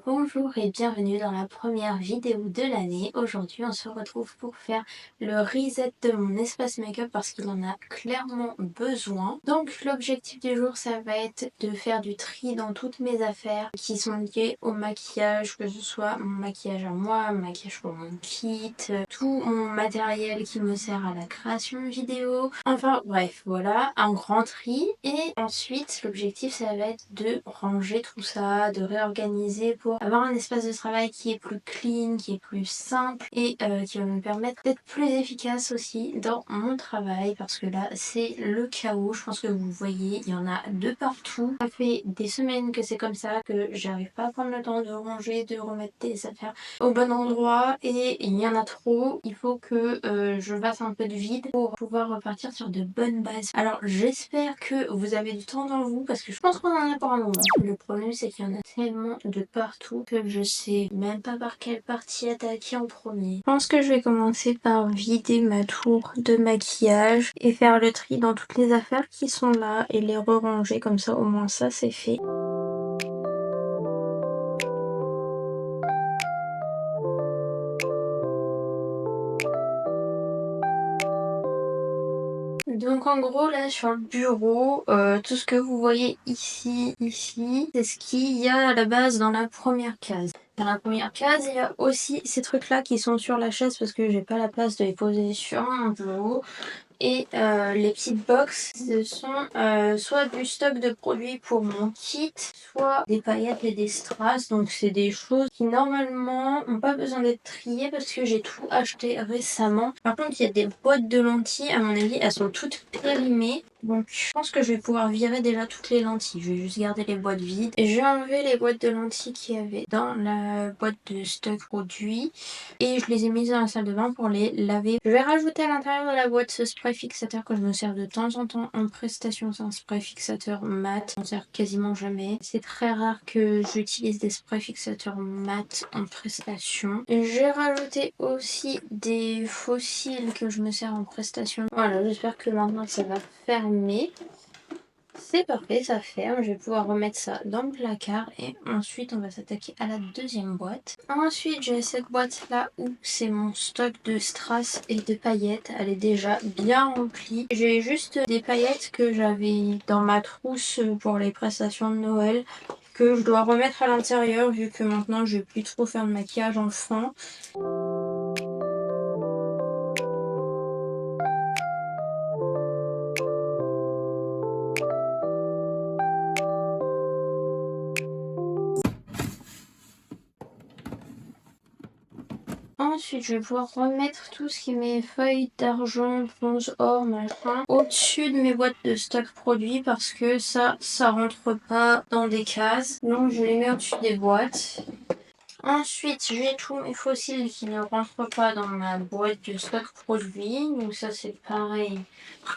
Bonjour et bienvenue dans la première vidéo de l'année. Aujourd'hui on se retrouve pour faire le reset de mon espace make-up parce qu'il en a clairement besoin. Donc l'objectif du jour ça va être de faire du tri dans toutes mes affaires qui sont liées au maquillage, que ce soit mon maquillage à moi, mon maquillage pour mon kit, tout mon matériel qui me sert à la création vidéo. Enfin bref, voilà, un grand tri. Et ensuite l'objectif ça va être de ranger tout ça, de réorganiser pour avoir un espace de travail qui est plus clean, qui est plus simple et qui va me permettre d'être plus efficace aussi dans mon travail parce que là c'est le chaos. Je pense que vous voyez, il y en a de partout. Ça fait des semaines que c'est comme ça, que j'arrive pas à prendre le temps de ranger, de remettre des affaires au bon endroit et il y en a trop. Il faut que je fasse un peu de vide pour pouvoir repartir sur de bonnes bases. Alors j'espère que vous avez du temps devant vous parce que je pense qu'on en a pour un moment. Le problème c'est qu'il y en a tellement de partout que je sais même pas par quelle partie attaquer en premier. Je pense que je vais commencer par vider ma tour de maquillage et faire le tri dans toutes les affaires qui sont là et les re-ranger, comme ça au moins ça c'est fait. Donc en gros là sur le bureau, tout ce que vous voyez ici, c'est ce qu'il y a à la base dans la première case. Dans la première case, il y a aussi ces trucs là qui sont sur la chaise parce que j'ai pas la place de les poser sur mon bureau. Et les petites box, ce sont soit du stock de produits pour mon kit, soit des paillettes et des strass. Donc c'est des choses qui normalement n'ont pas besoin d'être triées parce que j'ai tout acheté récemment. Par contre, il y a des boîtes de lentilles, à mon avis, elles sont toutes périmées. Donc je pense que je vais pouvoir virer déjà toutes les lentilles. Je vais juste garder les boîtes vides. Et je vais enlever les boîtes de lentilles qu'il y avait dans la boîte de stock produits. Et je les ai mises dans la salle de bain pour les laver. Je vais rajouter à l'intérieur de la boîte ce spray fixateur que je me sers de temps en temps en prestation. C'est un spray fixateur mat. Je m'en sers quasiment jamais. C'est très rare que j'utilise des sprays fixateurs mat en prestation. J'ai rajouté aussi des fossiles que je me sers en prestation. Voilà, j'espère que maintenant ça va fermer. C'est parfait, ça ferme. Je vais pouvoir remettre ça dans le placard et ensuite on va s'attaquer à la deuxième boîte. Ensuite j'ai cette boîte là où c'est mon stock de strass et de paillettes. Elle est déjà bien remplie. J'ai juste des paillettes que j'avais dans ma trousse pour les prestations de Noël que je dois remettre à l'intérieur vu que maintenant je vais plus trop faire de maquillage en fond. Ensuite, je vais pouvoir remettre tout ce qui est mes feuilles d'argent, bronze, or, machin, au-dessus de mes boîtes de stock produits parce que ça rentre pas dans des cases. Donc, je les mets au-dessus des boîtes. Ensuite, j'ai tous mes fossiles qui ne rentrent pas dans ma boîte de stock produits. Donc ça, c'est pareil.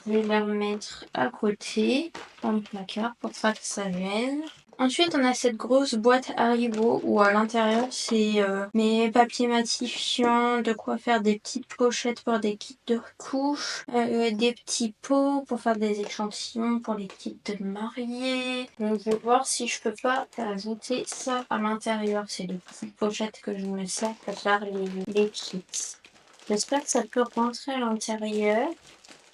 Je vais les remettre à côté dans le placard pour pas que ça gêne. Ensuite, on a cette grosse boîte Haribo où à l'intérieur, c'est mes papiers matifiants, de quoi faire des petites pochettes pour des kits de couches, des petits pots pour faire des échantillons pour les kits de mariés. Donc, je vais voir si je peux pas ajouter ça à l'intérieur. C'est les petites pochettes que je me sers pour faire les kits. J'espère que ça peut rentrer à l'intérieur.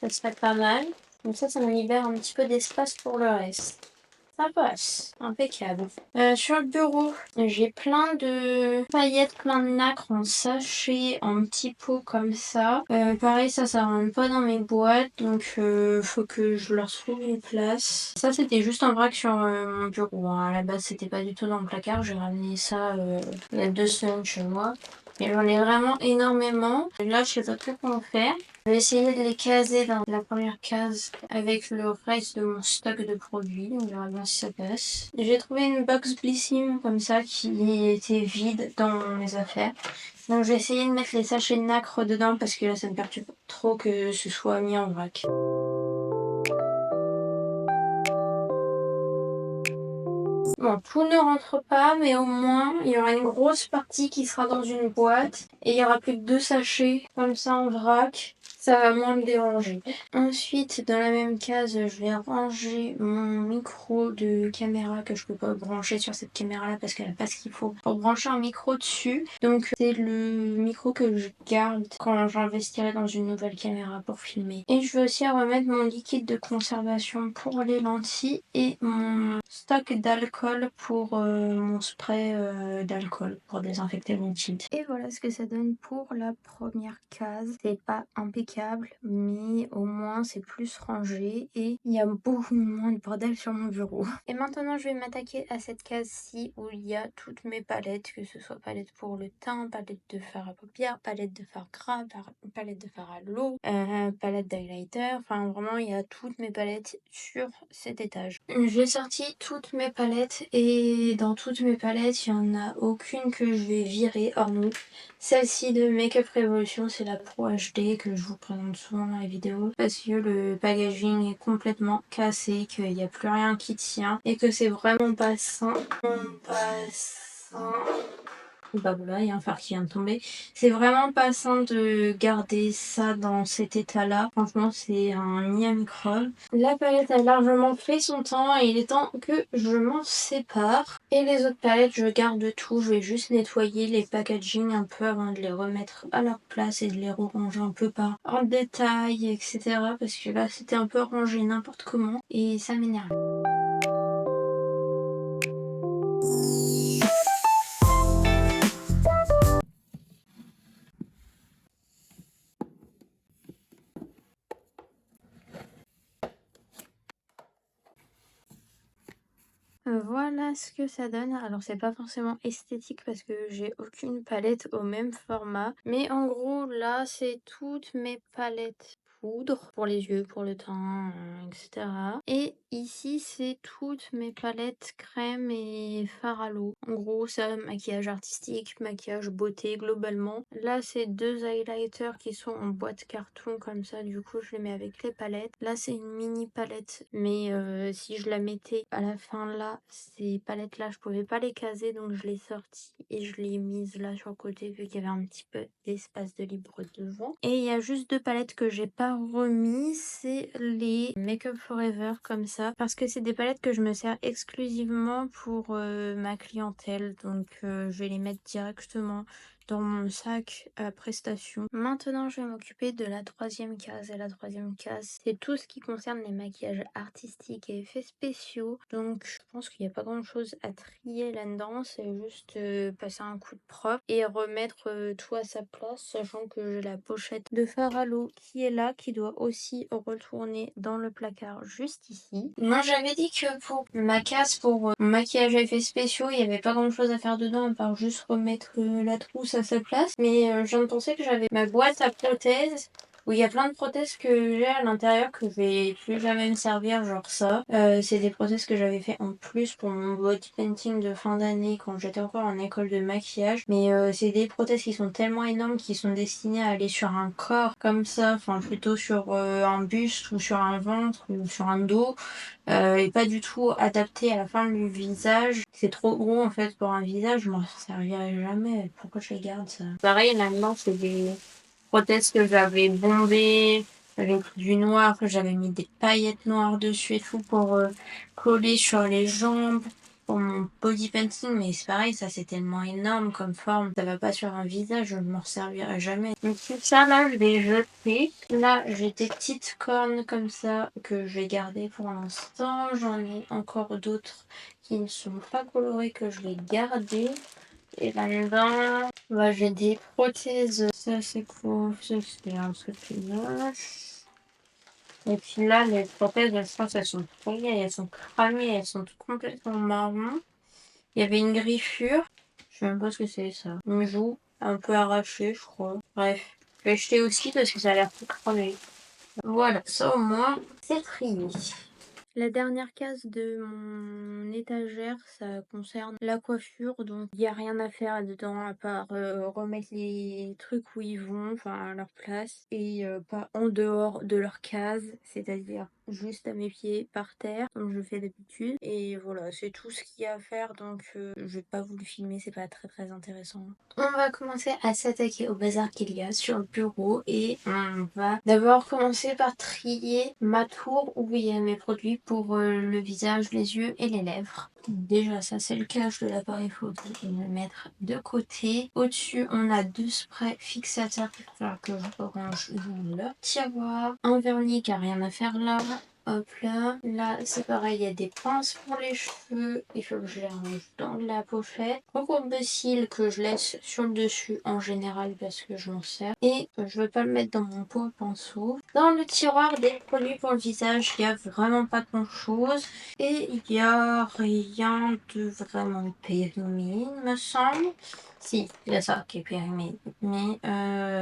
Ça serait pas mal. Comme ça me libère un petit peu d'espace pour le reste. Ça passe, impeccable. Sur le bureau, j'ai plein de paillettes, plein de nacre en sachet, en petits pots comme ça. Pareil, ça rentre pas dans mes boîtes, donc faut que je leur trouve une place. Ça, c'était juste en vrac sur mon bureau. Hein. À la base, c'était pas du tout dans le placard. J'ai ramené ça il y a 2 semaines chez moi. Mais j'en ai vraiment énormément. Là, je sais pas trop comment faire. Je vais essayer de les caser dans la première case avec le reste de mon stock de produits. On verra bien si ça passe. J'ai trouvé une box Blissim comme ça qui était vide dans mes affaires. Donc je vais essayer de mettre les sachets de nacre dedans parce que là ça me perturbe trop que ce soit mis en vrac. Bon, tout ne rentre pas, mais au moins, il y aura une grosse partie qui sera dans une boîte et il y aura plus que 2 sachets comme ça en vrac. Ça va moins me déranger. Ensuite, dans la même case, je vais ranger mon micro de caméra que je peux pas brancher sur cette caméra-là parce qu'elle a pas ce qu'il faut pour brancher un micro dessus. Donc, c'est le micro que je garde quand j'investirai dans une nouvelle caméra pour filmer. Et je vais aussi remettre mon liquide de conservation pour les lentilles et mon stock d'alcool pour mon spray d'alcool pour désinfecter mon tilt. Et voilà ce que ça donne pour la première case. C'est pas impeccable, mais au moins c'est plus rangé et il y a beaucoup moins de bordel sur mon bureau. Et maintenant je vais m'attaquer à cette case-ci où il y a toutes mes palettes, que ce soit palette pour le teint, palette de fard à paupières, palette de fard gras, palette de fard à l'eau, palette d'highlighter, enfin vraiment il y a toutes mes palettes sur cet étage. J'ai sorti toutes mes palettes et dans toutes mes palettes il n'y en a aucune que je vais virer, hormis celle-ci de Makeup Revolution, c'est la Pro HD que je vous présente souvent dans les vidéos parce que le packaging est complètement cassé, qu'il n'y a plus rien qui tient et que c'est vraiment pas sain. Bah voilà, il y a un phare qui vient de tomber. C'est vraiment pas sain de garder ça dans cet état-là. Franchement, c'est un nid à microbes. La palette a largement fait son temps et il est temps que je m'en sépare. Et les autres palettes, je garde tout. Je vais juste nettoyer les packaging un peu avant de les remettre à leur place et de les ranger un peu par en détail, etc. Parce que là, c'était un peu rangé n'importe comment et ça m'énerve. Voilà ce que ça donne. Alors c'est pas forcément esthétique parce que j'ai aucune palette au même format. Mais en gros là c'est toutes mes palettes poudre pour les yeux, pour le teint, etc. Et ici c'est toutes mes palettes crème et fard à l'eau. En gros ça, maquillage artistique, maquillage beauté globalement. Là c'est 2 highlighters qui sont en boîte carton comme ça, du coup je les mets avec les palettes. Là c'est une mini palette, mais si je la mettais à la fin là, ces palettes là je pouvais pas les caser, donc je l'ai sortie et je l'ai mise là sur le côté vu qu'il y avait un petit peu d'espace de libre devant. Et il y a juste 2 palettes que j'ai pas remis, c'est les Makeup Forever comme ça, parce que c'est des palettes que je me sers exclusivement pour ma clientèle, donc je vais les mettre directement dans mon sac à prestation. Maintenant, je vais m'occuper de la troisième case. Et la troisième case, c'est tout ce qui concerne les maquillages artistiques et effets spéciaux. Donc, je pense qu'il n'y a pas grand chose à trier là-dedans. C'est juste passer un coup de propre et remettre tout à sa place, sachant que j'ai la pochette de fard à l'eau qui est là, qui doit aussi retourner dans le placard juste ici. Moi, j'avais dit que pour ma case, pour mon maquillage à effets spéciaux, il n'y avait pas grand chose à faire dedans à part juste remettre la trousse à sa place. Mais je viens de penser que j'avais ma boîte à prothèses où il y a plein de prothèses que j'ai à l'intérieur que je vais plus jamais me servir, genre ça. C'est des prothèses que j'avais fait en plus pour mon body painting de fin d'année quand j'étais encore en école de maquillage. Mais c'est des prothèses qui sont tellement énormes qui sont destinées à aller sur un corps comme ça, enfin plutôt sur un buste ou sur un ventre ou sur un dos. Et pas du tout adapté à la fin du visage. C'est trop gros en fait pour un visage, je m'en servirai jamais. Pourquoi je les garde ça? Pareil, là-dedans, c'est des prothèses que j'avais bombées avec du noir, que j'avais mis des paillettes noires dessus et tout pour coller sur les jambes. Pour mon body painting, mais c'est pareil, ça c'est tellement énorme comme forme, ça va pas sur un visage, je ne m'en servirai jamais. Donc tout ça là, je vais jeter. Là, j'ai des petites cornes comme ça que je vais garder pour l'instant. J'en ai encore d'autres qui ne sont pas colorées que je vais garder. Et là-dedans, bah, j'ai des prothèses. Ça c'est quoi? Ça c'est un truc moche. Et puis là, les prothèses, je pense elles sont trop vieilles, elles sont cramées, elles sont complètement marron. Il y avait une griffure. Je sais même pas ce que c'est ça. Une joue un peu arrachée, je crois. Bref, je vais jeter aussi parce que ça a l'air tout cramé. Voilà, ça au moins, c'est trié. La dernière case de mon étagère, ça concerne la coiffure, donc il n'y a rien à faire dedans à part remettre les trucs où ils vont, enfin à leur place, et pas en dehors de leur case, c'est-à-dire juste à mes pieds par terre, comme je fais d'habitude. Et voilà, c'est tout ce qu'il y a à faire, donc je vais pas vous le filmer, c'est pas très intéressant. On va commencer à s'attaquer au bazar qu'il y a sur le bureau et on va d'abord commencer par trier ma tour où il y a mes produits pour le visage, les yeux et les lèvres. Déjà ça c'est le cache de l'appareil photo, je vais le mettre de côté. Au-dessus on a 2 sprays fixateurs qu'il va falloir que je range dans leur tiroir. Un vernis qui a rien à faire là. Hop là, là c'est pareil, il y a des pinces pour les cheveux, il faut que je les range dans la pochette. Recourbe de cils que je laisse sur le dessus en général parce que je m'en sers. Et je veux pas le mettre dans mon pot à pinceau. Dans le tiroir des produits pour le visage, il y a vraiment pas grand chose. Et il y a rien de vraiment périmé, il me semble. Si, il y a ça qui est périmé. Mais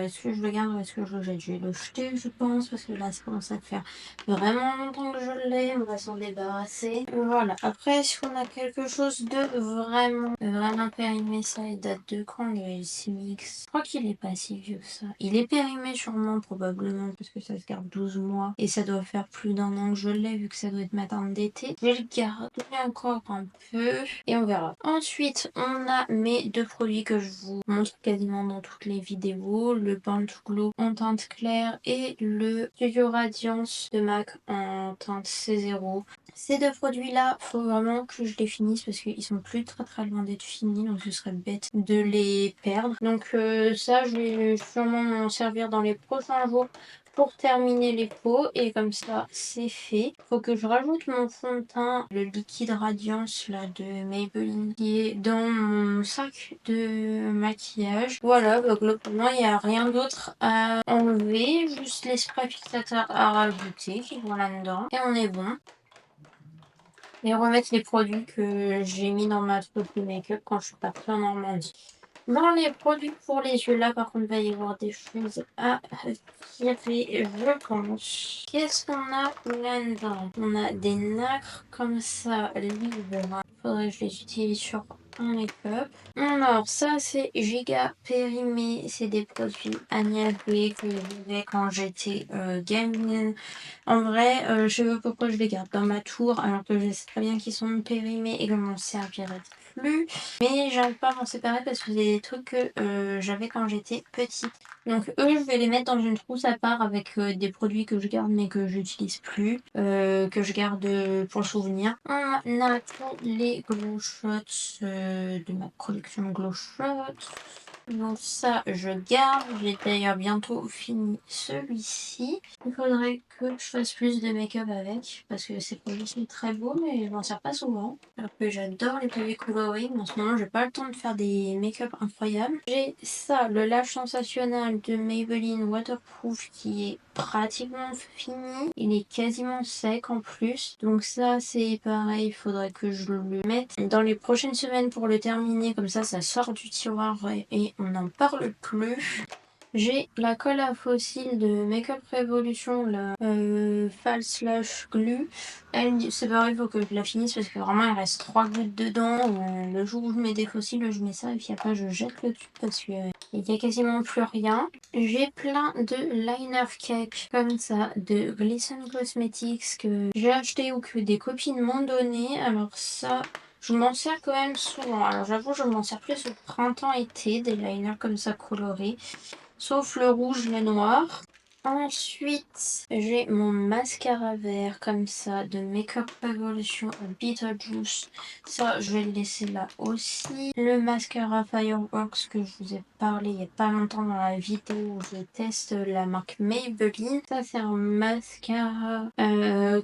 est-ce que je le garde ou est-ce que je le jette? Je vais le jeter, je pense, parce que là, ça commence à faire vraiment longtemps que je l'ai. On va s'en débarrasser. Voilà. Après, est-ce qu'on a quelque chose de vraiment périmé? Ça, il date de quand, le Simix? Je crois qu'il est pas si vieux que ça. Il est périmé sûrement, probablement, parce que ça se garde 12 mois. Et ça doit faire plus d'un an que je l'ai, vu que ça doit être matin d'été. Je vais le garder encore un peu et on verra. Ensuite, on a mes 2 produits que je vous montre quasiment dans toutes les vidéos. Le Paint Glow en teinte claire et le Studio Radiance de MAC en teinte C0. Ces 2 produits-là, faut vraiment que je les finisse parce qu'ils sont plus très loin d'être finis, donc ce serait bête de les perdre. Donc ça, je vais sûrement m'en servir dans les prochains jours pour terminer les pots et comme ça c'est fait. Faut que je rajoute mon fond de teint, le liquide radiance là de Maybelline qui est dans mon sac de maquillage. Voilà, bah, globalement il n'y a rien d'autre à enlever, juste les sprays fixateurs à rajouter qui vont là-dedans et on est bon. Et remettre les produits que j'ai mis dans ma trousse de make-up quand je suis partie en Normandie. Dans les produits pour les yeux, là par contre, il va y avoir des choses à tirer, je pense. Qu'est-ce qu'on a là-dedans? On a des nacres comme ça, libres. Faudrait que je les utilise sur un make-up. Alors, ça c'est Giga Périmé. C'est des produits Agnès B que j'avais quand j'étais gamine. En vrai, je sais pas pourquoi je les garde dans ma tour alors que je sais très bien qu'ils sont périmés et que je m'en servirai plus. Mais j'arrive pas à m'en séparer parce que c'est des trucs que j'avais quand j'étais petite. Donc eux, je vais les mettre dans une trousse à part avec des produits que je garde mais que j'utilise plus, que je garde pour le souvenir. On a tous les Glow Shots de ma collection Glow Shots. Donc ça, je garde. J'ai d'ailleurs bientôt fini celui-ci. Il faudrait que je fasse plus de make-up avec parce que ces produits sont très beaux mais je m'en sers pas souvent. Alors que j'adore les produits coloring. En ce moment, j'ai pas le temps de faire des make-up incroyables. J'ai ça, le Lash Sensationnel de Maybelline Waterproof qui est pratiquement fini. Il est quasiment sec en plus. Donc ça, c'est pareil. Il faudrait que je le mette dans les prochaines semaines pour le terminer. Comme ça sort du tiroir et on n'en parle plus. J'ai la colle à fossiles de Makeup Revolution, la False Lash Glue. Elle, c'est pareil, il faut que je la finisse parce que vraiment il reste 3 gouttes dedans. Le jour où je mets des fossiles, je mets ça et puis après je jette le tube parce que il y a quasiment plus rien. J'ai plein de liner cake comme ça de Glisten Cosmetics que j'ai acheté ou que des copines m'ont donné. Alors ça, je m'en sers quand même souvent. Alors j'avoue, je m'en sers plus au printemps-été, des liners comme ça colorés. Sauf le rouge, le noir. Ensuite, j'ai mon mascara vert comme ça de Makeup Revolution Beetlejuice. Ça, je vais le laisser là aussi. Le mascara Fireworks que je vous ai parlé il n'y a pas longtemps dans la vidéo où je teste la marque Maybelline. Ça, c'est un mascara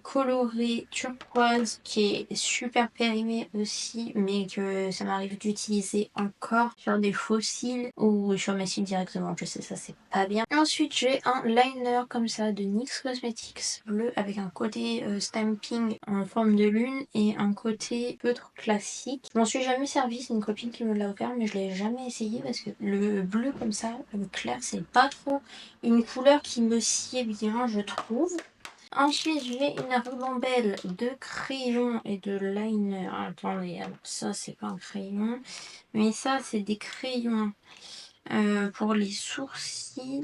coloré turquoise qui est super périmé aussi, mais que ça m'arrive d'utiliser encore sur des faux cils ou sur mes cils directement. Je sais, ça c'est pas bien. Ensuite, j'ai un liner comme ça de NYX Cosmetics bleu avec un côté stamping en forme de lune et un côté peu trop classique. Je m'en suis jamais servi, c'est une copine qui me l'a offert, mais je l'ai jamais essayé parce que le bleu comme ça, le clair, c'est pas trop une couleur qui me sied bien, je trouve. Ensuite, j'ai une ribambelle de crayons et de liner. Attendez, alors ça, c'est pas un crayon. Mais ça, c'est des crayons Pour les sourcils,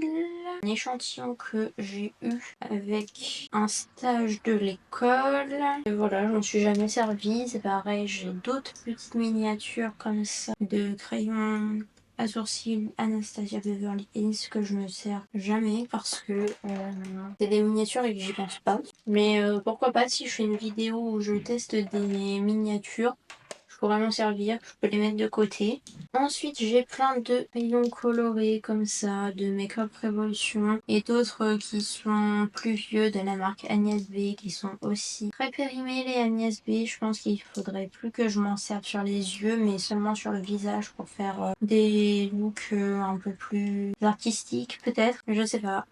un échantillon que j'ai eu avec un stage de l'école. Et voilà, j'en suis jamais servie. C'est pareil, j'ai d'autres petites miniatures comme ça de crayons à sourcils Anastasia Beverly Hills que je ne sers jamais parce que c'est des miniatures et que j'y pense pas. Mais pourquoi pas, si je fais une vidéo où je teste des miniatures, je pourrais m'en servir, je peux les mettre de côté. Ensuite, j'ai plein de crayons colorés comme ça, de Make-up Revolution, et d'autres qui sont plus vieux de la marque Agnès B, qui sont aussi très périmés, les Agnès B. Je pense qu'il faudrait plus que je m'en serve sur les yeux, mais seulement sur le visage pour faire des looks un peu plus artistiques peut-être. Je sais pas.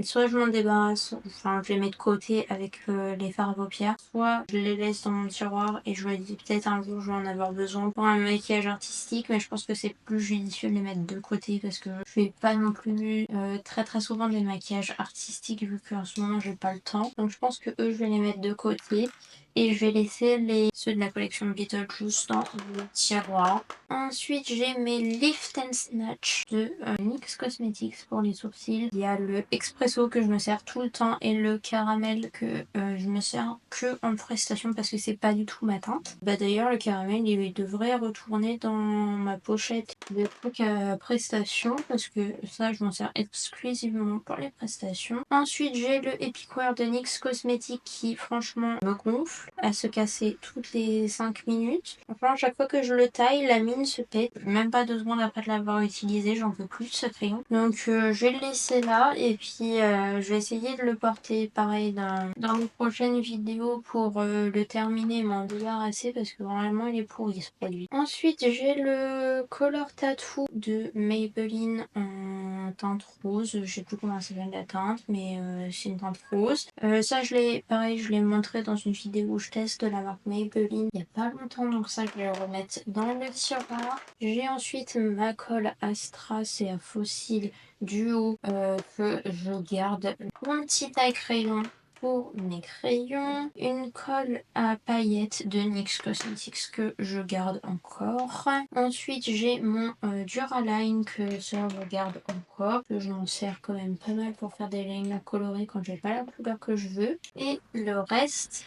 Soit je m'en débarrasse, enfin je les mets de côté avec les fards à paupières, soit je les laisse dans mon tiroir et je me dis peut-être un jour je vais en avoir besoin pour un maquillage artistique, mais je pense que c'est plus judicieux de les mettre de côté parce que je fais pas non plus très souvent des maquillages artistiques vu qu'en ce moment j'ai pas le temps. Donc je pense que eux je vais les mettre de côté et je vais laisser ceux de la collection Beetlejuice dans le tiroir. Ensuite, j'ai mes Lift and Snatch de NYX Cosmetics pour les sourcils. Il y a le Expresso que je me sers tout le temps et le caramel que je me sers que en prestation parce que c'est pas du tout ma teinte. Bah d'ailleurs, le caramel, il devrait retourner dans ma pochette de trucs à prestation parce que ça, je m'en sers exclusivement pour les prestations. Ensuite, j'ai le Epic Wear de NYX Cosmetics qui, franchement, me gonfle à se casser toutes les 5 minutes. Enfin, à chaque fois que je le taille, la mine se pète. Même pas 2 secondes après de l'avoir utilisé, j'en peux plus de ce crayon. Donc je vais le laisser là et puis je vais essayer de le porter pareil dans les prochaines vidéos pour le terminer et m'en débarrasser parce que vraiment il est pourri ce produit. Ensuite, j'ai le Color Tattoo de Maybelline en teinte rose. Je sais plus comment s'appelle la teinte, mais c'est une teinte rose. Ça, pareil, je l'ai montré dans une vidéo où je teste de la marque Maybelline il y a pas longtemps, donc ça, je vais le remettre dans le tiroir. J'ai ensuite ma colle à strass et à fossiles duo que je garde. Mon petit taille-crayon pour mes crayons, une colle à paillettes de NYX Cosmetics que je garde encore. Ensuite, j'ai mon Duraline que ça je garde encore, que je m'en sers quand même pas mal pour faire des liners colorés quand j'ai pas la couleur que je veux. Et le reste,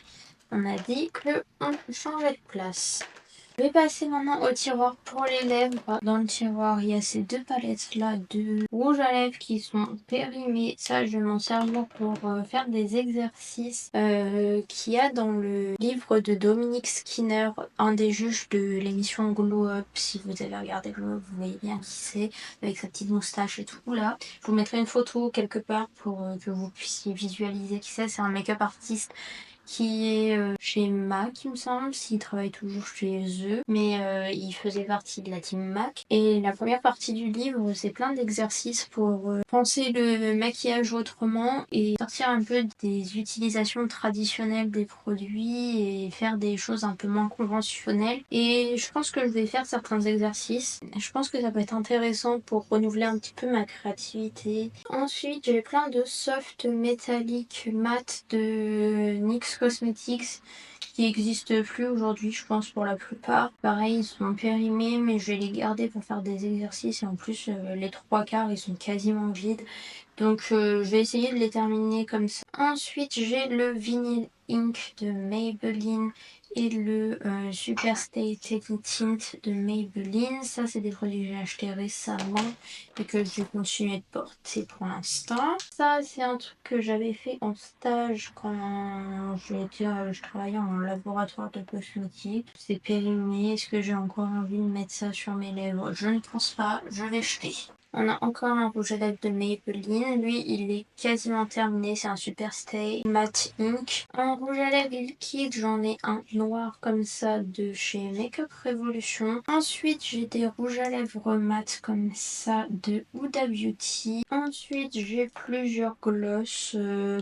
on a dit que on changeait de place. Je vais passer maintenant au tiroir pour les lèvres. Dans le tiroir, il y a ces deux palettes là de rouge à lèvres qui sont périmées. Ça, je vais m'en servir pour faire des exercices qu'il y a dans le livre de Dominique Skinner, un des juges de l'émission Glow Up. Si vous avez regardé Glow Up, vous voyez bien qui c'est, avec sa petite moustache et tout là. Je vous mettrai une photo quelque part pour que vous puissiez visualiser qui c'est. C'est un make-up artiste qui est chez MAC, il me semble, s'il travaille toujours chez eux, mais il faisait partie de la team MAC. Et la première partie du livre, c'est plein d'exercices pour penser le maquillage autrement et sortir un peu des utilisations traditionnelles des produits et faire des choses un peu moins conventionnelles. Et je pense que je vais faire certains exercices. Je pense que ça peut être intéressant pour renouveler un petit peu ma créativité. Ensuite, j'ai plein de soft métalliques mat de NYX Cosmetics qui n'existent plus aujourd'hui, je pense, pour la plupart. Pareil, ils sont périmés, mais je vais les garder pour faire des exercices et en plus, les 3 quarts, ils sont quasiment vides. Donc, je vais essayer de les terminer comme ça. Ensuite, j'ai le Vinyl Ink de Maybelline et le Super Stay Taking Tint de Maybelline. Ça, c'est des produits que j'ai achetés récemment et que je vais continuer de porter pour l'instant. Ça, c'est un truc que j'avais fait en stage quand je travaillais en laboratoire de cosmétiques. C'est périmé. Est-ce que j'ai encore envie de mettre ça sur mes lèvres? Je ne pense pas. Je vais jeter. On a encore un rouge à lèvres de Maybelline. Lui, il est quasiment terminé. C'est un Super Stay Matte Ink. En rouge à lèvres liquide, j'en ai un noir comme ça de chez Makeup Revolution. Ensuite, j'ai des rouges à lèvres mat comme ça de Huda Beauty. Ensuite, j'ai plusieurs gloss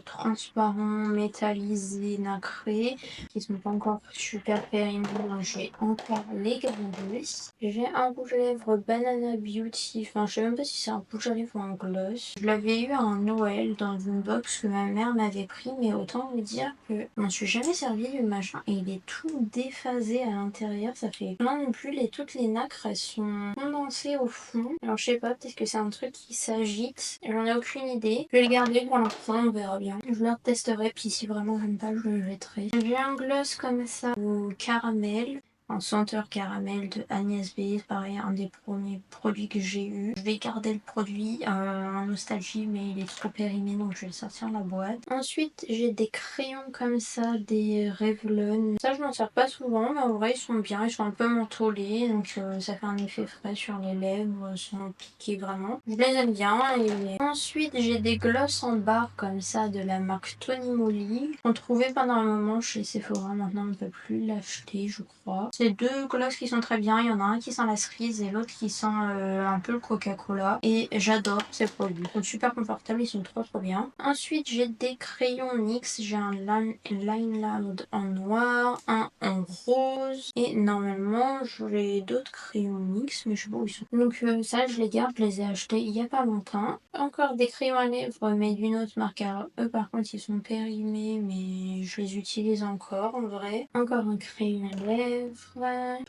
transparents, métallisés, nacrés qui sont pas encore super périmés. Donc, je vais encore les garder. J'ai un rouge à lèvres Banana Beauty. Enfin, je sais même pas pas si c'est un rouge à lèvres ou un gloss. Je l'avais eu à un Noël dans une box que ma mère m'avait pris, mais autant vous dire que je m'en suis jamais servi du machin et il est tout déphasé à l'intérieur. Ça fait plein de bulles et toutes les nacres elles sont condensées au fond. Alors je sais pas, peut-être que c'est un truc qui s'agite. J'en ai aucune idée. Je vais le garder pour l'instant, on verra bien. Je le retesterai, puis si vraiment j'aime pas, je le jetterai. J'ai un gloss comme ça au caramel. Un senteur caramel de Agnès B, pareil, un des premiers produits que j'ai eu. Je vais garder le produit en nostalgie, mais il est trop périmé, donc je vais le sortir de la boîte. Ensuite, j'ai des crayons comme ça, des Revlon. Ça, je m'en sers pas souvent, mais en vrai, ils sont bien, ils sont un peu mentholés, donc ça fait un effet frais sur les lèvres, sans piquer vraiment. Je les aime bien. Et ensuite, j'ai des gloss en barre comme ça, de la marque Tony Moly. On trouvait pendant un moment chez Sephora, maintenant on ne peut plus l'acheter, je crois. C'est deux gloss qui sont très bien. Il y en a un qui sent la cerise et l'autre qui sent un peu le Coca-Cola. Et j'adore ces produits. Ils sont super confortables, ils sont trop bien. Ensuite, j'ai des crayons NYX. J'ai un Line Loud en noir, un en rose. Et normalement, j'ai d'autres crayons NYX, mais je sais pas où ils sont. Donc ça, je les garde. Je les ai achetés il y a pas longtemps. Encore des crayons à lèvres, mais d'une autre marque. Alors, eux, par contre, ils sont périmés, mais je les utilise encore en vrai. Encore un crayon à lèvres.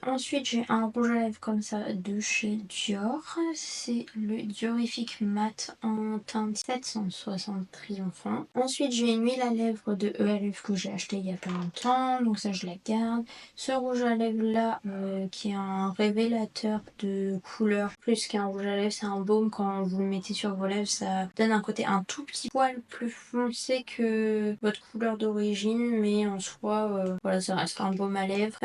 Ensuite, j'ai un rouge à lèvres comme ça de chez Dior. C'est le Diorifique Matte en teinte 760 triomphant. Ensuite, j'ai une huile à lèvres de ELF que j'ai acheté il y a pas longtemps. Donc ça, je la garde. Ce rouge à lèvres là, qui est un révélateur de couleur plus qu'un rouge à lèvres. C'est un baume, quand vous le mettez sur vos lèvres, ça donne un côté un tout petit poil plus foncé que votre couleur d'origine. Mais en soi, voilà, ça reste un baume à lèvres.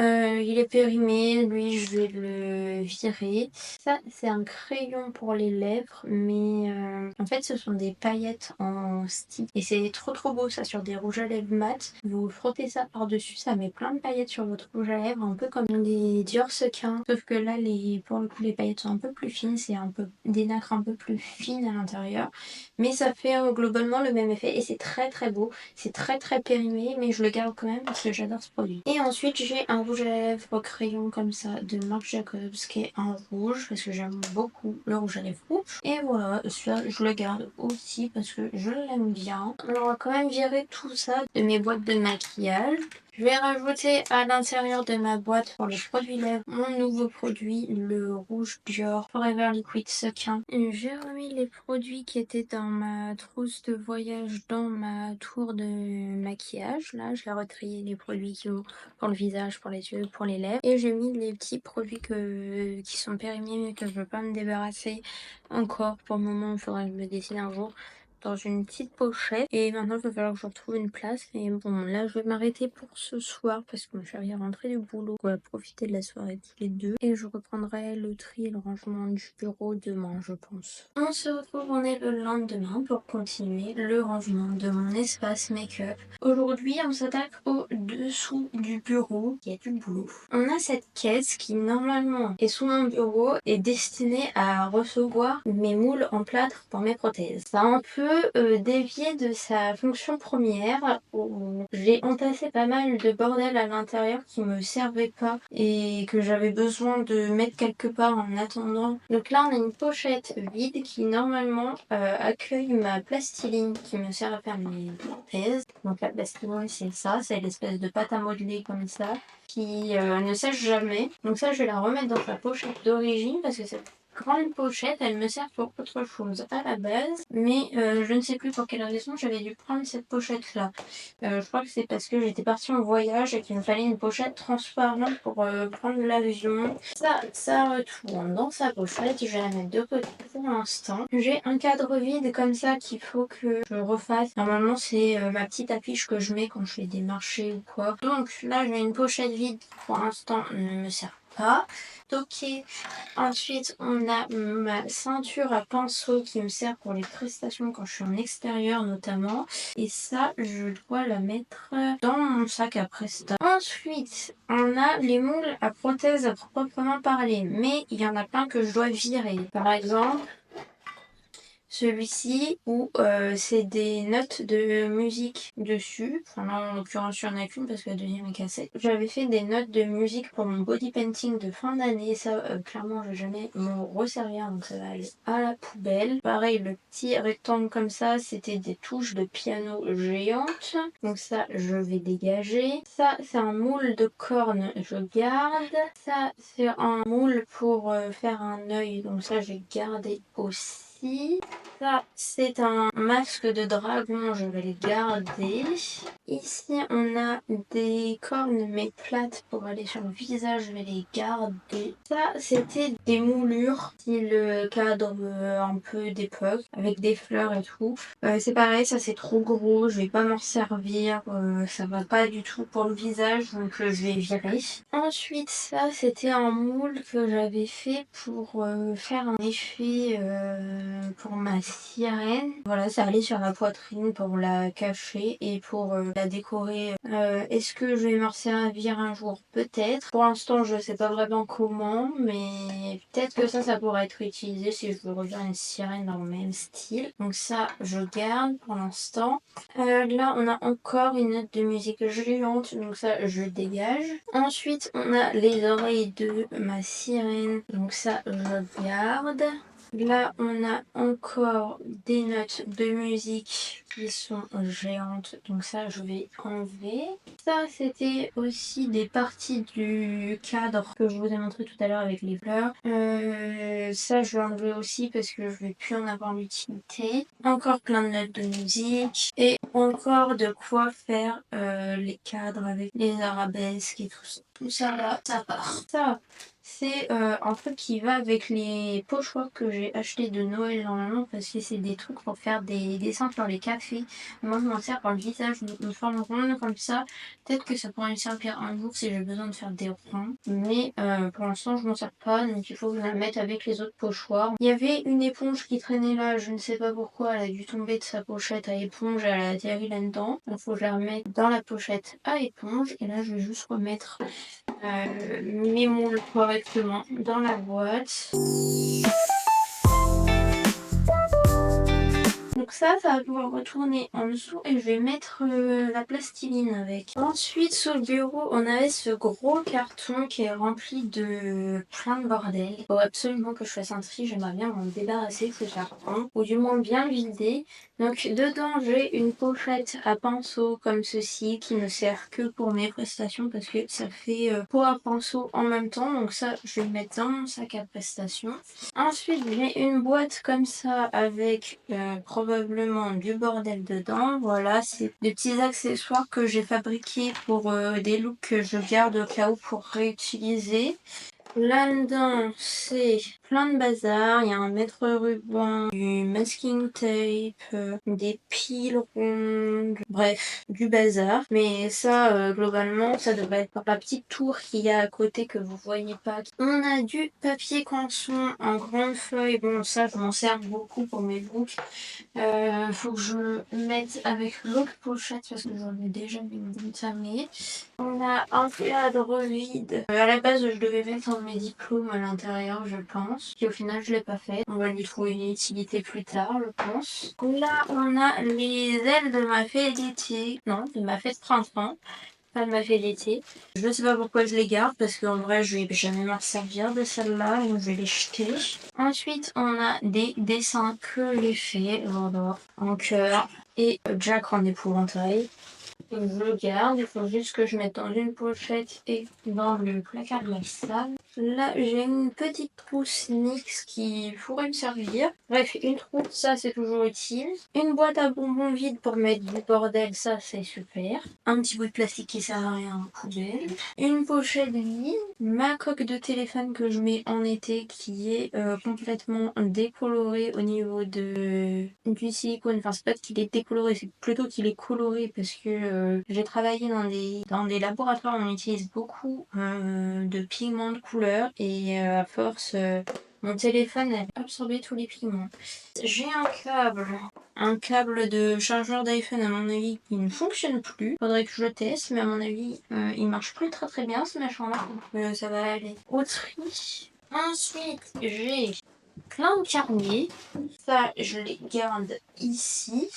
Il est périmé, lui je vais le virer. Ça c'est un crayon pour les lèvres, mais en fait ce sont des paillettes en stick. Et c'est trop beau ça sur des rouges à lèvres mat. Vous frottez ça par-dessus, ça met plein de paillettes sur votre rouge à lèvres, un peu comme les Dior sequins. Sauf que là, pour le coup, les paillettes sont un peu plus fines, c'est un peu des nacres un peu plus fines à l'intérieur. Mais ça fait globalement le même effet et c'est très beau. C'est très périmé, mais je le garde quand même parce que j'adore ce produit. Et ensuite, j'ai un rouge à lèvres au crayon comme ça de Marc Jacobs qui est en rouge parce que j'aime beaucoup le rouge à lèvres rouge. Et voilà, celui-là, je le garde aussi parce que je l'aime bien. On va quand même virer tout ça de mes boîtes de maquillage. Je vais rajouter à l'intérieur de ma boîte pour les produits lèvres mon nouveau produit, le rouge Dior Forever Liquid Sequin. J'ai remis les produits qui étaient dans ma trousse de voyage dans ma tour de maquillage. Là, je l'ai retrié les produits qui vont pour le visage, pour les yeux, pour les lèvres. Et j'ai mis les petits produits qui sont périmés mais que je veux pas me débarrasser encore. Pour le moment, il faudra que je me décide un jour dans une petite pochette. Et maintenant, il va falloir que je retrouve une place. Mais bon, là, je vais m'arrêter pour ce soir parce que mon chéri est rentré du boulot. On va profiter de la soirée tous les deux. Et je reprendrai le tri et le rangement du bureau demain, je pense. On se retrouve, on est le lendemain pour continuer le rangement de mon espace make-up. Aujourd'hui, on s'attaque au-dessous du bureau. Il y a du boulot. On a cette caisse qui, normalement, est sous mon bureau et destinée à recevoir mes moules en plâtre pour mes prothèses. Ça a un peu dévié de sa fonction première où j'ai entassé pas mal de bordel à l'intérieur qui me servait pas et que j'avais besoin de mettre quelque part en attendant. Donc là, on a une pochette vide qui, normalement, accueille ma plastiline qui me sert à faire mes prothèses. Donc la plastiline, c'est ça, c'est l'espèce de pâte à modeler comme ça qui ne sèche jamais. Donc ça, je vais la remettre dans sa pochette d'origine parce que cette grande pochette, elle me sert pour autre chose à la base, mais je ne sais plus pour quelle raison j'avais dû prendre cette pochette là. Je crois que c'est parce que j'étais partie en voyage et qu'il me fallait une pochette transparente pour prendre l'avion. Ça retourne dans sa pochette, je vais la mettre de côté pour l'instant. J'ai un cadre vide comme ça qu'il faut que je refasse. Normalement c'est ma petite affiche que je mets quand je fais des marchés ou quoi. Donc là j'ai une pochette vide qui pour l'instant ne me sert pas. Ok. Ensuite, on a ma ceinture à pinceau qui me sert pour les prestations quand je suis en extérieur notamment. Et ça, je dois la mettre dans mon sac à presta. Ensuite, on a les moules à prothèse à proprement parler. Mais il y en a plein que je dois virer. Par exemple, celui-ci où c'est des notes de musique dessus. Enfin là en l'occurrence il n'y en a qu'une parce que la deuxième est cassée. J'avais fait des notes de musique pour mon body painting de fin d'année. Ça clairement je vais jamais m'en resservir donc ça va aller à la poubelle. Pareil le petit rectangle comme ça c'était des touches de piano géantes. Donc ça je vais dégager. Ça c'est un moule de cornes, je garde. Ça c'est un moule pour faire un œil donc ça j'ai gardé aussi. Ça, c'est un masque de dragon, je vais le garder. Ici, on a des cornes mais plates pour aller sur le visage, je vais les garder. Ça, c'était des moulures, style cadre un peu d'époque, avec des fleurs et tout. C'est pareil, ça c'est trop gros, je vais pas m'en servir, ça va pas du tout pour le visage, donc je vais virer. Ensuite, ça, c'était un moule que j'avais fait pour faire un effet pour ma sirène. Voilà, ça allait sur la poitrine pour la cacher et pour la décorer. Est-ce que je vais m'en servir un jour? Peut-être. Pour l'instant, je sais pas vraiment comment, mais peut-être que ça pourrait être utilisé si je veux refaire une sirène dans le même style. Donc ça, je garde pour l'instant. Là, on a encore une note de musique géante, donc ça, je dégage. Ensuite, on a les oreilles de ma sirène, donc ça, je garde. Là, on a encore des notes de musique qui sont géantes, donc ça, je vais enlever. Ça, c'était aussi des parties du cadre que je vous ai montré tout à l'heure avec les fleurs. Ça, je vais enlever aussi parce que je vais plus en avoir l'utilité. Encore plein de notes de musique et encore de quoi faire les cadres avec les arabesques et tout ça. Tout ça là, ça part. Ça, c'est un truc qui va avec les pochoirs que j'ai acheté de Noël normalement parce que c'est des trucs pour faire des dessins sur les cafés. Moi, je m'en sers pour le visage, une forme ronde comme ça. Peut-être que ça pourrait me servir un jour si j'ai besoin de faire des ronds. Mais pour l'instant, je m'en sers pas, donc il faut que je la mette avec les autres pochoirs. Il y avait une éponge qui traînait là, je ne sais pas pourquoi, elle a dû tomber de sa pochette à éponge, elle a atterri là-dedans. Il faut que je la remette dans la pochette à éponge. Et là, je vais juste remettre mes moules correctement dans la boîte. Donc ça va pouvoir retourner en dessous et je vais mettre la plastiline avec. Ensuite, sur le bureau, on avait ce gros carton qui est rempli de plein de bordel. Il faut absolument que je fasse un tri, j'aimerais bien m'en débarrasser de ce carton, ou du moins bien le vider. Donc dedans, j'ai une pochette à pinceau comme ceci qui ne sert que pour mes prestations parce que ça fait pot à pinceau en même temps. Donc ça, je vais le mettre dans mon sac à prestations. Ensuite, j'ai une boîte comme ça avec probablement du bordel dedans. Voilà, c'est des petits accessoires que j'ai fabriqués pour des looks que je garde au cas où pour réutiliser. Là-dedans, c'est plein de bazar. Il y a un mètre ruban, du masking tape, des piles rondes, bref, du bazar. Mais ça, globalement, ça devrait être par la petite tour qu'il y a à côté que vous voyez pas. On a du papier canson en grande feuille. Bon, ça, je m'en sers beaucoup pour mes books. Faut que je le mette avec l'autre pochette parce que j'en ai déjà mis une tamée. On a un cadre vide. À la base, je devais mettre mes diplômes à l'intérieur, je pense. Puis au final, je l'ai pas fait. On va lui trouver une utilité plus tard, je pense. Là, on a les ailes de ma fée d'été. Non, de ma fée de printemps. Pas de ma fée d'été. Je sais pas pourquoi je les garde parce qu'en vrai, je vais jamais m'en servir de celle-là. Donc, je vais les jeter. Ensuite, on a des dessins que j'ai fait. Voilà. En cœur. Et Jack en épouvantail. Je le garde, il faut juste que je mette dans une pochette et dans le placard de la salle. Là, j'ai une petite trousse NYX qui pourrait me servir. Bref, une trousse, ça c'est toujours utile. Une boîte à bonbons vide pour mettre du bordel, ça c'est super. Un petit bout de plastique qui sert à rien en poubelle. Une pochette vide. Ma coque de téléphone que je mets en été qui est complètement décolorée au niveau du silicone. Enfin, c'est pas qu'il est décoloré, c'est plutôt qu'il est coloré parce que j'ai travaillé dans des laboratoires où on utilise beaucoup de pigments de couleur et à force, mon téléphone a absorbé tous les pigments. J'ai un câble de chargeur d'iPhone à mon avis qui ne fonctionne plus. Faudrait que je le teste, mais à mon avis, il marche plus très très bien ce machin-là. Donc ça va aller au tri. Ensuite, j'ai plein de carnets. Ça, je les garde ici.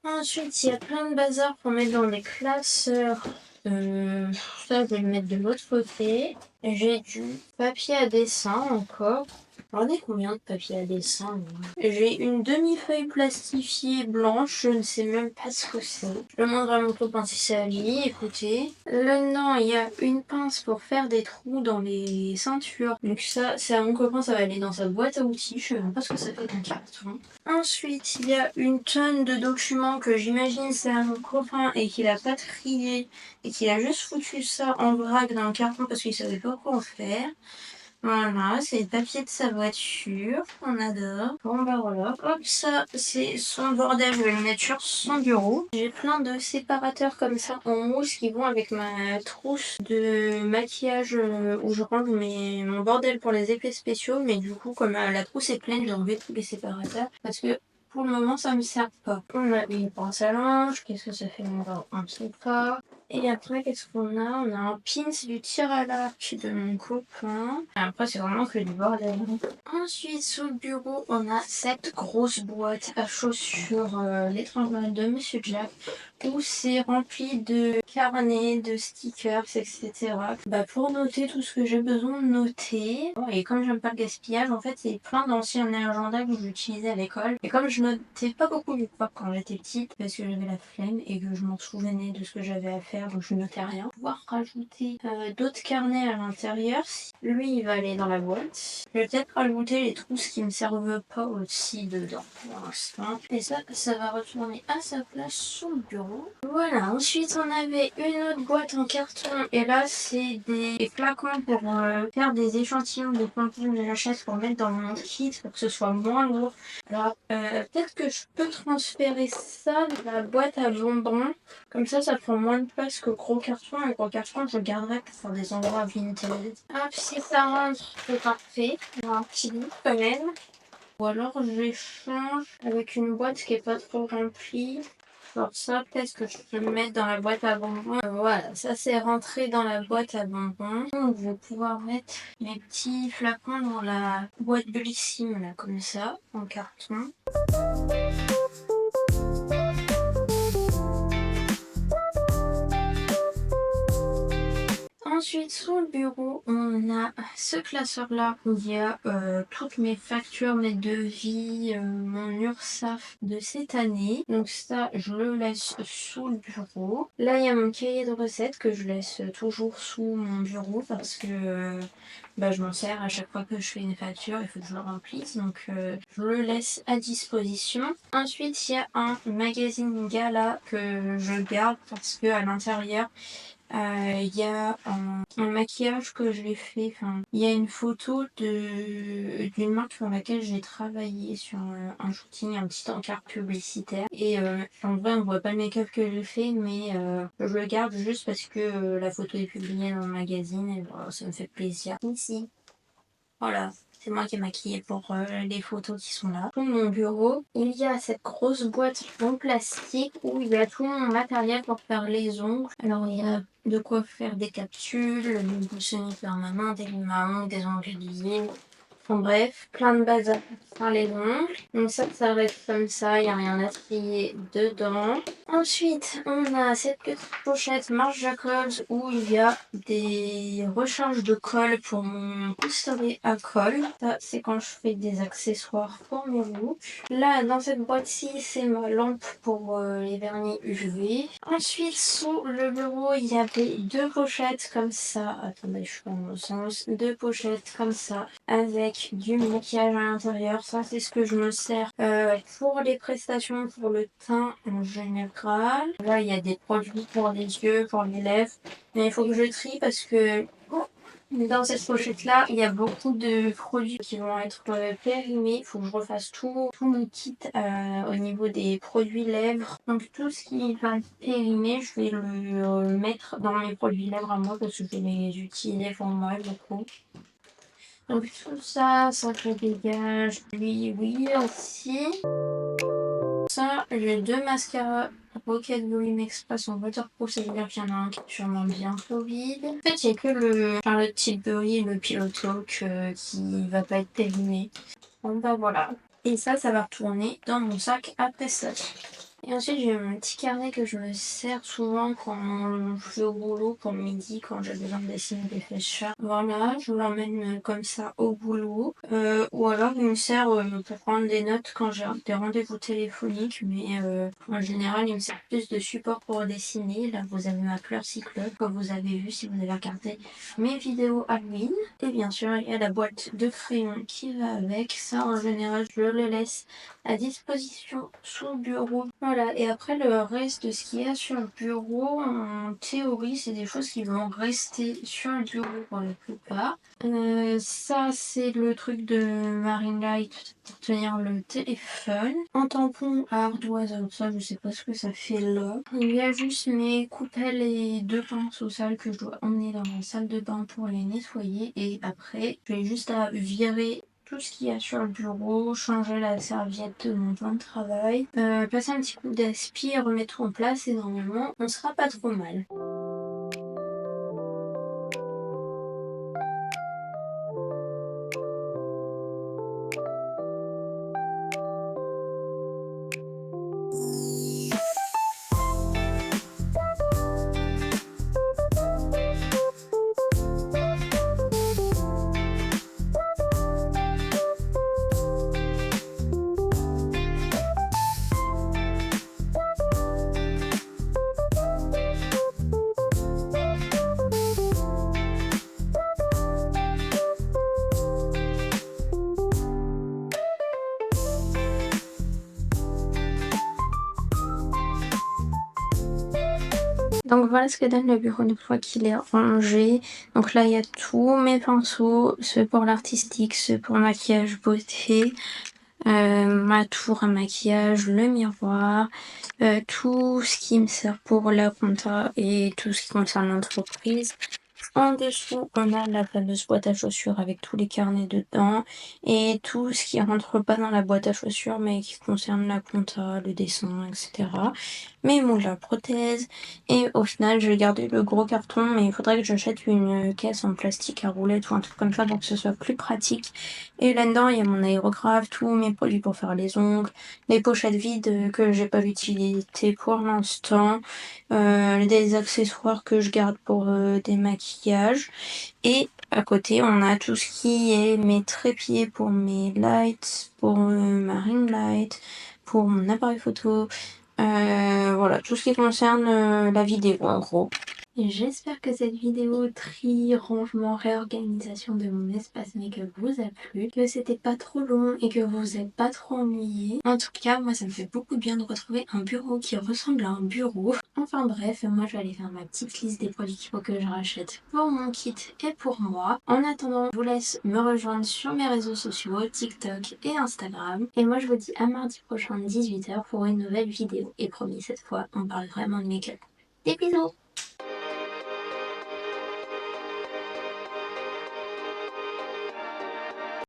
Ensuite, il y a plein de bazar pour mettre dans les classeurs. Ça, je vais le mettre de l'autre côté. J'ai du papier à dessin encore. J'en ai combien de papier à dessin? J'ai une demi-feuille plastifiée blanche, je ne sais même pas ce que c'est. Je demanderai à mon copain si c'est à lui, écoutez. Là-dedans, il y a une pince pour faire des trous dans les ceintures. Donc ça, c'est à mon copain, ça va aller dans sa boîte à outils. Je sais même pas ce que ça fait comme carton. Ensuite, il y a une tonne de documents que j'imagine c'est à mon copain et qu'il a pas trié et qu'il a juste foutu ça en vrac dans le carton parce qu'il savait pas quoi en faire. Voilà, c'est le papier de sa voiture, on adore. Bon bah voilà, hop, ça c'est son bordel, je vais le mettre sur son bureau. J'ai plein de séparateurs comme ça en mousse qui vont avec ma trousse de maquillage où je range mon bordel pour les effets spéciaux. Mais du coup, comme la trousse est pleine, j'ai enlevé tous les séparateurs parce que pour le moment ça me sert pas. On a une pince à linge, qu'est-ce que ça fait? On ne sait pas. Et après, qu'est-ce qu'on a? On a un pins du tir à l'arc de mon copain. Après, c'est vraiment que du bordel. Ensuite, sous le bureau, on a cette grosse boîte à chaussures, l'étrange de Monsieur Jack, où c'est rempli de carnets, de stickers, etc. Bah, pour noter tout ce que j'ai besoin de noter. Bon, et comme j'aime pas le gaspillage, en fait, c'est plein d'anciens agendas que j'utilisais à l'école. Et comme je notais pas beaucoup du coup quand j'étais petite, parce que j'avais la flemme et que je m'en souvenais de ce que j'avais à faire, donc je notais rien. Pouvoir rajouter d'autres carnets à l'intérieur. Lui, il va aller dans la boîte. Je vais peut-être rajouter les trousses qui me servent pas aussi dedans pour l'instant. Et ça va retourner à sa place sur le bureau. Voilà, ensuite on avait une autre boîte en carton et là c'est des flacons pour faire des échantillons de pompons que j'achète pour mettre dans mon kit pour que ce soit moins lourd. Alors peut-être que je peux transférer ça de la boîte à bonbons. Comme ça prend moins de place que gros carton. Le gros carton je le garderai pour faire des endroits vintage. Hop, si ça rentre, c'est parfait. Il y a un petit bout quand même. Ou alors j'échange avec une boîte qui est pas trop remplie. Alors ça, peut-être que je peux le mettre dans la boîte à bonbons. Voilà, ça c'est rentré dans la boîte à bonbons. Donc je vais pouvoir mettre mes petits flacons dans la boîte Bellissime, là, comme ça, en carton. Ensuite, sous le bureau, on a ce classeur-là où il y a toutes mes factures, mes devis, mon URSSAF de cette année. Donc ça, je le laisse sous le bureau. Là, il y a mon cahier de recettes que je laisse toujours sous mon bureau parce que je m'en sers à chaque fois que je fais une facture, il faut que je le remplisse. Donc je le laisse à disposition. Ensuite, il y a un magazine Gala que je garde parce que à l'intérieur, il y a un maquillage que j'ai fait, il y a une photo d'une marque sur laquelle j'ai travaillé sur un shooting, un petit encart publicitaire. Et en vrai, on voit pas le make-up que j'ai fait, mais je le garde juste parce que la photo est publiée dans le magazine et voilà, ça me fait plaisir. Ici, voilà. C'est moi qui ai maquillé pour les photos qui sont là. Pour mon bureau, il y a cette grosse boîte en plastique où il y a tout mon matériel pour faire les ongles. Alors il y a de quoi faire des capsules, des boussons permanents, des limes à ongles, des ongles aiguisés. Enfin bref, plein de bazar pour faire les ongles. Donc ça reste comme ça, il n'y a rien à trier dedans. Ensuite, on a cette petite pochette Marc Jacobs où il y a des recharges de colle pour mon pistolet à colle. Ça, c'est quand je fais des accessoires pour mes looks. Là, dans cette boîte-ci, c'est ma lampe pour les vernis UV. Ensuite, sous le bureau, il y avait deux pochettes comme ça. Attendez, je suis dans le sens. Deux pochettes comme ça avec du maquillage à l'intérieur. Ça, c'est ce que je me sers pour les prestations, pour le teint en général. Là, il y a des produits pour les yeux, pour les lèvres. Mais il faut que je trie parce que dans cette pochette-là, il y a beaucoup de produits qui vont être périmés. Il faut que je refasse tout mon kit au niveau des produits lèvres. Donc tout ce qui va être périmé, je vais le mettre dans mes produits lèvres à moi parce que je vais les utiliser pour moi beaucoup. Donc tout ça, ça je dégage. Oui, aussi. Ça, j'ai deux mascaras Rocket Volume Express en waterproof, ça veut dire qu'il y en a un qui est sûrement bientôt vide. En fait, il n'y a que le Charlotte Tilbury et le Pillow Talk qui va pas être périmé. Bon bah voilà. Et ça va retourner dans mon sac à pressage. Et ensuite, j'ai mon petit carnet que je me sers souvent quand je vais au boulot, pour le midi, quand j'ai besoin de dessiner des flèches. Voilà, je l'emmène comme ça au boulot. Ou alors, il me sert pour prendre des notes quand j'ai des rendez-vous téléphoniques. Mais en général, il me sert plus de support pour dessiner. Là, vous avez ma Fleur Cyclope, que vous avez vu si vous avez regardé mes vidéos Halloween. Et bien sûr, il y a la boîte de crayons qui va avec. Ça, en général, je le laisse à disposition sous le bureau. Voilà, et après le reste de ce qu'il y a sur le bureau, en théorie, c'est des choses qui vont rester sur le bureau pour la plupart. Ça, c'est le truc de Marine Light pour tenir le téléphone. Un tampon à ardoise, alors ça, je sais pas ce que ça fait là. Il y a juste mes coupelles et 2 pinces au sale que je dois emmener dans la salle de bain pour les nettoyer. Et après, j'ai juste à virer tout ce qu'il y a sur le bureau, changer la serviette de mon plan de travail, passer un petit coup d'aspi et remettre tout en place et normalement on sera pas trop mal. Donc voilà ce que donne le bureau une fois qu'il est rangé. Donc là il y a tous mes pinceaux, ceux pour l'artistique, ceux pour maquillage beauté, ma tour à maquillage, le miroir, tout ce qui me sert pour la compta et tout ce qui concerne l'entreprise. En dessous, on a la fameuse boîte à chaussures avec tous les carnets dedans et tout ce qui rentre pas dans la boîte à chaussures mais qui concerne la compta, le dessin, etc. Mes moules à prothèse et au final, je vais garder le gros carton mais il faudrait que j'achète une caisse en plastique à roulettes ou un truc comme ça pour que ce soit plus pratique. Et là-dedans, il y a mon aérographe, tous mes produits pour faire les ongles, les pochettes vides que j'ai pas l'utilité pour l'instant, des accessoires que je garde pour des maquillages. Et à côté, on a tout ce qui est mes trépieds pour mes lights, pour ma ring light, pour mon appareil photo. Voilà, tout ce qui concerne la vidéo en gros. Et j'espère que cette vidéo tri, rangement, réorganisation de mon espace make-up vous a plu, que c'était pas trop long et que vous vous êtes pas trop ennuyés. En tout cas, moi ça me fait beaucoup de bien de retrouver un bureau qui ressemble à un bureau. Enfin bref, moi je vais aller faire ma petite liste des produits qu'il faut que je rachète pour mon kit et pour moi. En attendant, je vous laisse me rejoindre sur mes réseaux sociaux, TikTok et Instagram. Et moi je vous dis à mardi prochain 18h pour une nouvelle vidéo. Et promis, cette fois, on parle vraiment de make-up. Des bisous!